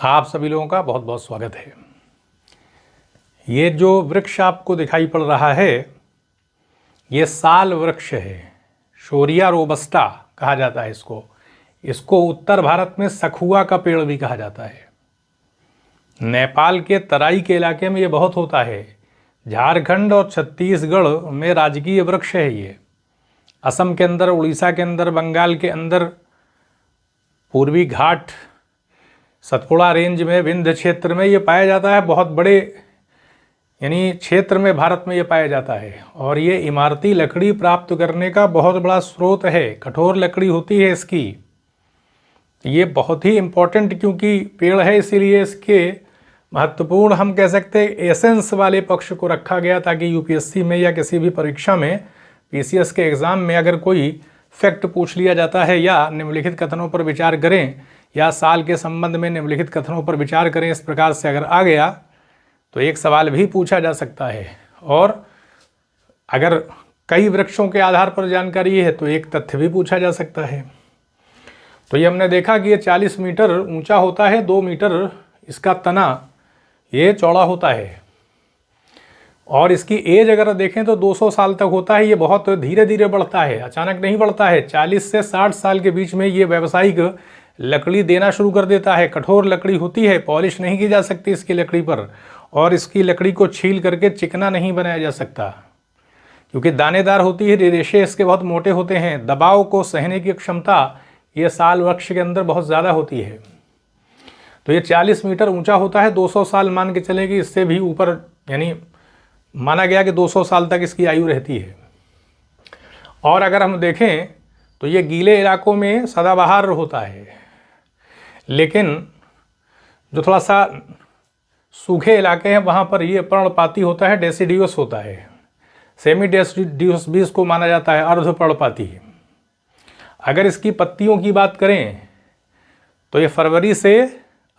आप सभी लोगों का बहुत बहुत स्वागत है। ये जो वृक्ष आपको दिखाई पड़ रहा है ये साल वृक्ष है। शोरिया रोबस्टा कहा जाता है इसको। इसको उत्तर भारत में सखुआ का पेड़ भी कहा जाता है। नेपाल के तराई के इलाके में ये बहुत होता है। झारखंड और छत्तीसगढ़ में राजकीय वृक्ष है ये। असम के अंदर, उड़ीसा के अंदर, बंगाल के अंदर, पूर्वी घाट, सतपुड़ा रेंज में, विंध्य क्षेत्र में ये पाया जाता है। बहुत बड़े यानी क्षेत्र में भारत में ये पाया जाता है। और ये इमारती लकड़ी प्राप्त करने का बहुत बड़ा स्रोत है। कठोर लकड़ी होती है इसकी। ये बहुत ही इम्पोर्टेंट क्योंकि पेड़ है, इसीलिए इसके महत्वपूर्ण हम कह सकते हैं एसेंस वाले पक्ष को रखा गया, ताकि यूपीएससी में या किसी भी परीक्षा में, पीसीएस के एग्ज़ाम में अगर कोई फैक्ट पूछ लिया जाता है या निम्नलिखित कथनों पर विचार करें या साल के संबंध में निम्नलिखित कथनों पर विचार करें, इस प्रकार से अगर आ गया तो एक सवाल भी पूछा जा सकता है। और अगर कई वृक्षों के आधार पर जानकारी है तो एक तथ्य भी पूछा जा सकता है। तो ये हमने देखा कि ये 40 मीटर ऊंचा होता है, 2 मीटर इसका तना ये चौड़ा होता है। और इसकी एज अगर देखें तो 200 साल तक होता है। ये बहुत धीरे धीरे बढ़ता है, अचानक नहीं बढ़ता है। 40 से 60 साल के बीच में ये व्यावसायिक लकड़ी देना शुरू कर देता है। कठोर लकड़ी होती है, पॉलिश नहीं की जा सकती इसकी लकड़ी पर, और इसकी लकड़ी को छील करके चिकना नहीं बनाया जा सकता क्योंकि दानेदार होती है। रेशे इसके बहुत मोटे होते हैं। दबाव को सहने की क्षमता ये साल वृक्ष के अंदर बहुत ज़्यादा होती है। तो ये 40 मीटर ऊंचा होता है। 200 साल मान के चलें कि इससे भी ऊपर, यानी माना गया कि 200 साल तक इसकी आयु रहती है। और अगर हम देखें तो ये गीले इलाकों में सदाबहार होता है, लेकिन जो थोड़ा सा सूखे इलाके हैं वहाँ पर ये पर्णपाती होता है, डेसिडियस होता है। सेमी डेसिडियस भी इसको माना जाता है, अर्ध पर्णपाती। अगर इसकी पत्तियों की बात करें तो ये फरवरी से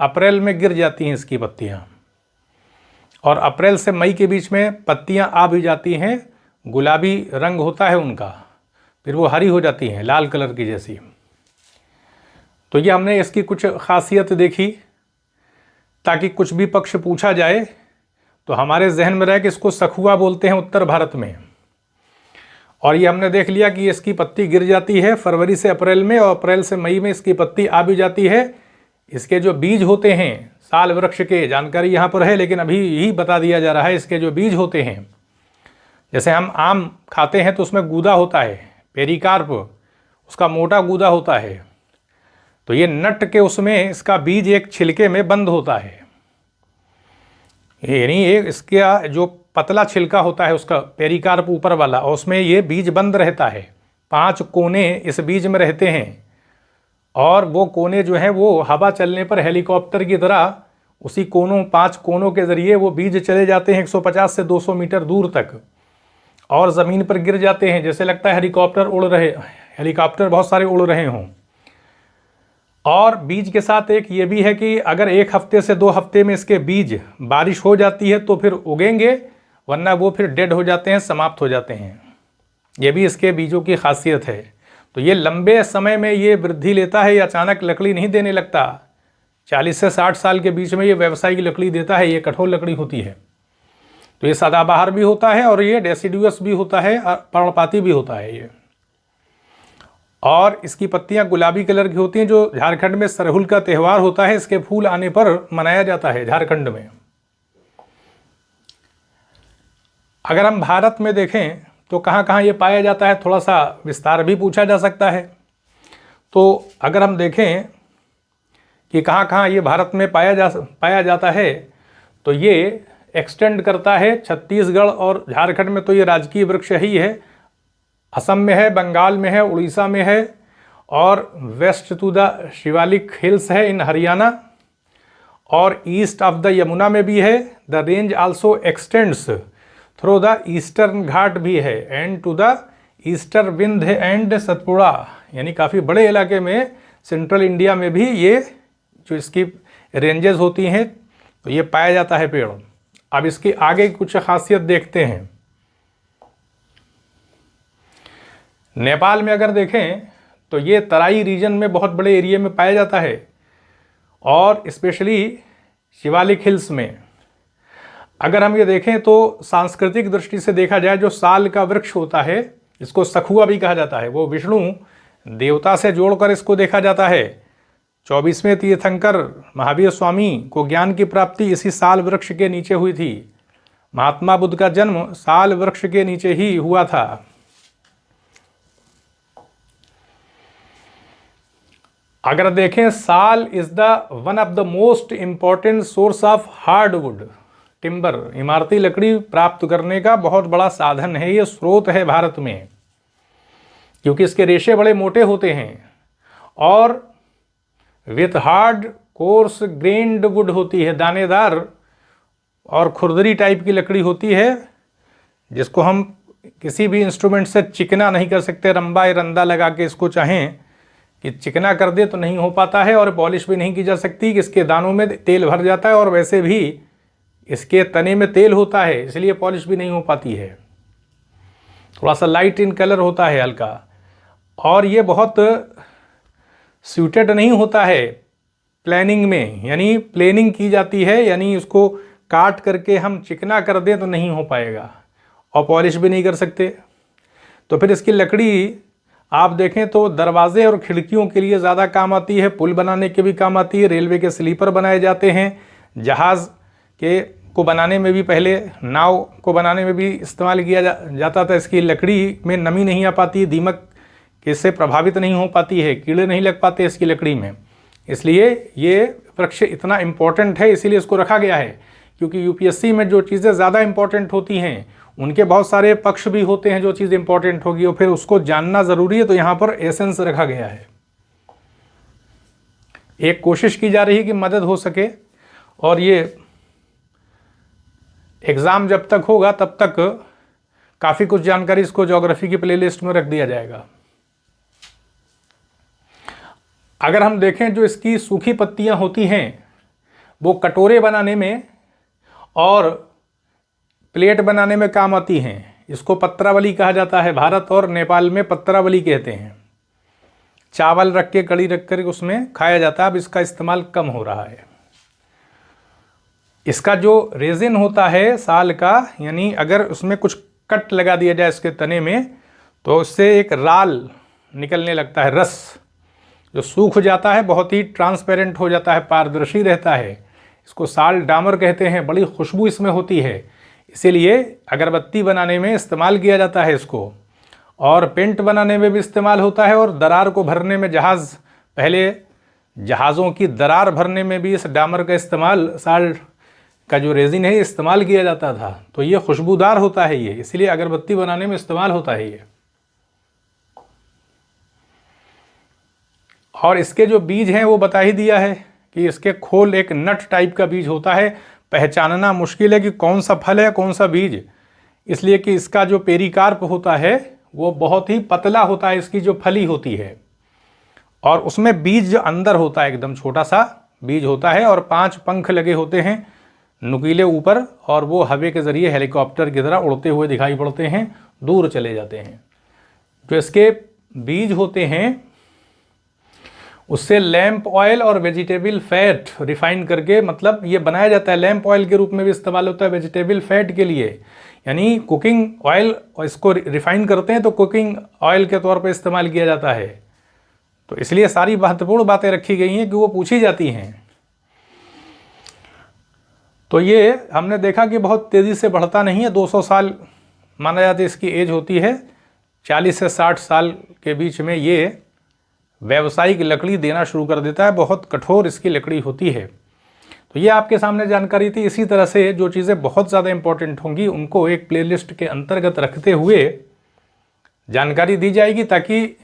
अप्रैल में गिर जाती हैं इसकी पत्तियाँ, और अप्रैल से मई के बीच में पत्तियाँ आ भी जाती हैं। गुलाबी रंग होता है उनका, फिर वो हरी हो जाती हैं, लाल कलर की जैसी। तो ये हमने इसकी कुछ खासियत देखी, ताकि कुछ भी पक्ष पूछा जाए तो हमारे जहन में रहे कि इसको सखुआ बोलते हैं उत्तर भारत में। और ये हमने देख लिया कि इसकी पत्ती गिर जाती है फरवरी से अप्रैल में, और अप्रैल से मई में इसकी पत्ती आ भी जाती है। इसके जो बीज होते हैं साल वृक्ष के, जानकारी यहाँ पर है लेकिन अभी ही बता दिया जा रहा है। इसके जो बीज होते हैं, जैसे हम आम खाते हैं तो उसमें गूदा होता है, पेरिकार्प, उसका मोटा गूदा होता है। तो ये नट के उसमें इसका बीज एक छिलके में बंद होता है, यानी एक इसका जो पतला छिलका होता है उसका पेरिकार्प ऊपर वाला, और उसमें ये बीज बंद रहता है। 5 कोने इस बीज में रहते हैं, और वो कोने जो हैं वो हवा चलने पर हेलीकॉप्टर की तरह उसी कोनों 5 कोनों के ज़रिए वो बीज चले जाते हैं 150 से 200 मीटर दूर तक, और ज़मीन पर गिर जाते हैं। जैसे लगता है हेलीकॉप्टर बहुत सारे उड़ रहे हों। और बीज के साथ एक ये भी है कि अगर 1 हफ्ते से 2 हफ्ते में इसके बीज बारिश हो जाती है तो फिर उगेंगे, वरना वो फिर डेड हो जाते हैं, समाप्त हो जाते हैं। ये भी इसके बीजों की खासियत है। तो ये लंबे समय में ये वृद्धि लेता है, ये अचानक लकड़ी नहीं देने लगता। 40 से 60 साल के बीच में ये व्यावसायिक लकड़ी देता है। ये कठोर लकड़ी होती है। तो ये सदाबहार भी होता है, और ये डेसिडुअस भी होता है, पर्णपाती भी होता है ये। और इसकी पत्तियां गुलाबी कलर की होती हैं, जो झारखंड में सरहुल का त्यौहार होता है इसके फूल आने पर मनाया जाता है झारखंड में। अगर हम भारत में देखें तो कहाँ कहाँ ये पाया जाता है, थोड़ा सा विस्तार भी पूछा जा सकता है। तो अगर हम देखें कि कहाँ कहाँ ये भारत में पाया जाता है, तो ये एक्सटेंड करता है छत्तीसगढ़ और झारखंड में, तो ये राजकीय वृक्ष ही है। असम में है, बंगाल में है, उड़ीसा में है, और west to the Shivalik hills है इन हरियाणा, और ईस्ट ऑफ द यमुना में भी है। The range also extends through the eastern ghat भी है, and to the eastern Vindhya and Satpura, यानी काफ़ी बड़े इलाके में सेंट्रल इंडिया में भी ये जो इसकी रेंजेस होती हैं तो ये पाया जाता है पेड़। अब इसकी आगे कुछ खासियत देखते हैं। नेपाल में अगर देखें तो ये तराई रीजन में बहुत बड़े एरिया में पाया जाता है, और स्पेशली शिवालिक हिल्स में अगर हम ये देखें तो सांस्कृतिक दृष्टि से देखा जाए, जो साल का वृक्ष होता है, इसको सखुआ भी कहा जाता है, वो विष्णु देवता से जोड़कर इसको देखा जाता है। 24वें तीर्थंकर महावीर स्वामी को ज्ञान की प्राप्ति इसी साल वृक्ष के नीचे हुई थी। महात्मा बुद्ध का जन्म साल वृक्ष के नीचे ही हुआ था। अगर देखें, साल is the one of the most important source of hardwood timber, इमारती लकड़ी प्राप्त करने का बहुत बड़ा साधन है, ये स्रोत है भारत में, क्योंकि इसके रेशे बड़े मोटे होते हैं और with hard course grand would होती है, दानेदार और खुरदरी टाइप की लकड़ी होती है, जिसको हम किसी भी इंस्ट्रूमेंट से चिकना नहीं कर सकते। रंबा या रंदा लगा के इसको चाहें कि चिकना कर दे तो नहीं हो पाता है, और पॉलिश भी नहीं की जा सकती कि इसके दानों में तेल भर जाता है, और वैसे भी इसके तने में तेल होता है, इसलिए पॉलिश भी नहीं हो पाती है। थोड़ा सा लाइट इन कलर होता है, हल्का, और ये बहुत सूटेड नहीं होता है प्लानिंग में, यानी प्लेनिंग की जाती है, यानी उसको काट करके हम चिकना कर दें तो नहीं हो पाएगा, और पॉलिश भी नहीं कर सकते। तो फिर इसकी लकड़ी आप देखें तो दरवाजे और खिड़कियों के लिए ज़्यादा काम आती है, पुल बनाने के भी काम आती है, रेलवे के स्लीपर बनाए जाते हैं, जहाज़ के को बनाने में भी, पहले नाव को बनाने में भी इस्तेमाल किया जाता था। इसकी लकड़ी में नमी नहीं आ पाती, दीमक इससे प्रभावित नहीं हो पाती है, कीड़े नहीं लग पाते इसकी लकड़ी में, इसलिए ये वृक्ष इतना इम्पोर्टेंट है, इसीलिए इसको रखा गया है। क्योंकि यूपीएससी में जो चीज़ें ज़्यादा इम्पोर्टेंट होती हैं उनके बहुत सारे पक्ष भी होते हैं, जो चीज़ इम्पोर्टेंट होगी और फिर उसको जानना ज़रूरी है, तो यहाँ पर एसेंस रखा गया है। एक कोशिश की जा रही है कि मदद हो सके, और ये एग्ज़ाम जब तक होगा तब तक काफ़ी कुछ जानकारी इसको ज्योग्राफी की प्लेलिस्ट में रख दिया जाएगा। अगर हम देखें, जो इसकी सूखी पत्तियां होती हैं वो कटोरे बनाने में और प्लेट बनाने में काम आती हैं। इसको पत्रावली कहा जाता है, भारत और नेपाल में पत्रावली कहते हैं। चावल रख के, कड़ी रख कर उसमें खाया जाता है, अब इसका इस्तेमाल कम हो रहा है। इसका जो रेजिन होता है साल का, यानी अगर उसमें कुछ कट लगा दिया जाए इसके तने में तो उससे एक राल निकलने लगता है, रस जो सूख जाता है, बहुत ही ट्रांसपेरेंट हो जाता है, पारदर्शी रहता है। इसको साल डामर कहते हैं, बड़ी खुशबू इसमें होती है, इसीलिए अगरबत्ती बनाने में इस्तेमाल किया जाता है इसको, और पेंट बनाने में भी इस्तेमाल होता है, और दरार को भरने में, पहले जहाज़ों की दरार भरने में भी इस डामर का इस्तेमाल, साल का जो रेजिन है इस्तेमाल किया जाता था। तो ये खुशबूदार होता है ये, इसलिए अगरबत्ती बनाने में इस्तेमाल होता है ये। और इसके जो बीज हैं वो बता ही दिया है कि इसके खोल एक नट टाइप का बीज होता है। पहचानना मुश्किल है कि कौन सा फल है कौन सा बीज, इसलिए कि इसका जो पेरिकार्प होता है वो बहुत ही पतला होता है, इसकी जो फली होती है, और उसमें बीज जो अंदर होता है एकदम छोटा सा बीज होता है, और 5 पंख लगे होते हैं नुकीले ऊपर, और वो हवा के ज़रिए हेलीकॉप्टर की तरह उड़ते हुए दिखाई पड़ते हैं, दूर चले जाते हैं। जो इसके बीज होते हैं उससे लैंप ऑयल और वेजिटेबल फैट रिफाइन करके, मतलब ये बनाया जाता है, लैंप ऑयल के रूप में भी इस्तेमाल होता है वेजिटेबल फैट के लिए, यानी कुकिंग ऑयल, और इसको रिफाइन करते हैं तो कुकिंग ऑयल के तौर पर इस्तेमाल किया जाता है। तो इसलिए सारी महत्वपूर्ण बातें रखी गई हैं कि वो पूछी जाती हैं। तो ये हमने देखा कि बहुत तेज़ी से बढ़ता नहीं है, 200 साल माना जाता है इसकी एज होती है, 40 से 60 साल के बीच में ये व्यावसायिक लकड़ी देना शुरू कर देता है, बहुत कठोर इसकी लकड़ी होती है। तो ये आपके सामने जानकारी थी। इसी तरह से जो चीज़ें बहुत ज़्यादा इंपॉर्टेंट होंगी उनको एक प्लेलिस्ट के अंतर्गत रखते हुए जानकारी दी जाएगी, ताकि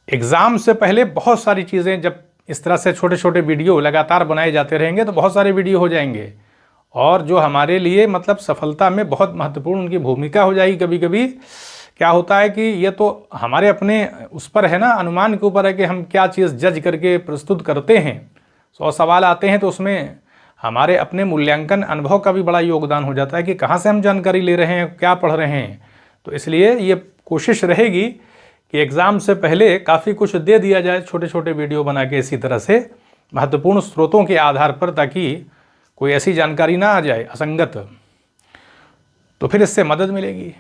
एग्ज़ाम से पहले बहुत सारी चीज़ें, जब इस तरह से छोटे छोटे वीडियो लगातार बनाए जाते रहेंगे तो बहुत सारे वीडियो हो जाएंगे, और जो हमारे लिए मतलब सफलता में बहुत महत्वपूर्ण उनकी भूमिका हो जाएगी। कभी कभी क्या होता है कि ये तो हमारे अपने उस पर है ना, अनुमान के ऊपर है कि हम क्या चीज़ जज करके प्रस्तुत करते हैं। 100 सवाल आते हैं तो उसमें हमारे अपने मूल्यांकन अनुभव का भी बड़ा योगदान हो जाता है कि कहाँ से हम जानकारी ले रहे हैं, क्या पढ़ रहे हैं। तो इसलिए ये कोशिश रहेगी कि एग्ज़ाम से पहले काफ़ी कुछ दे दिया जाए, छोटे छोटे वीडियो बना के इसी तरह से महत्वपूर्ण स्रोतों के आधार पर, ताकि कोई ऐसी जानकारी ना आ जाए असंगत, तो फिर इससे मदद मिलेगी।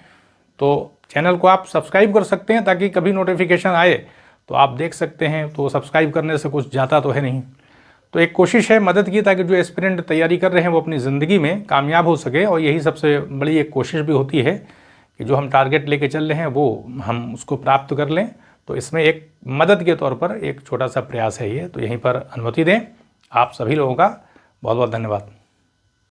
तो चैनल को आप सब्सक्राइब कर सकते हैं ताकि कभी नोटिफिकेशन आए तो आप देख सकते हैं। तो सब्सक्राइब करने से कुछ जाता तो है नहीं। तो एक कोशिश है मदद की, ताकि जो एस्पिरेंट तैयारी कर रहे हैं वो अपनी ज़िंदगी में कामयाब हो सके। और यही सबसे बड़ी एक कोशिश भी होती है कि जो हम टारगेट लेके चल रहे हैं वो हम उसको प्राप्त कर लें। तो इसमें एक मदद के तौर पर एक छोटा सा प्रयास है ये। तो यहीं पर अनुमति दें। आप सभी लोगों का बहुत बहुत धन्यवाद।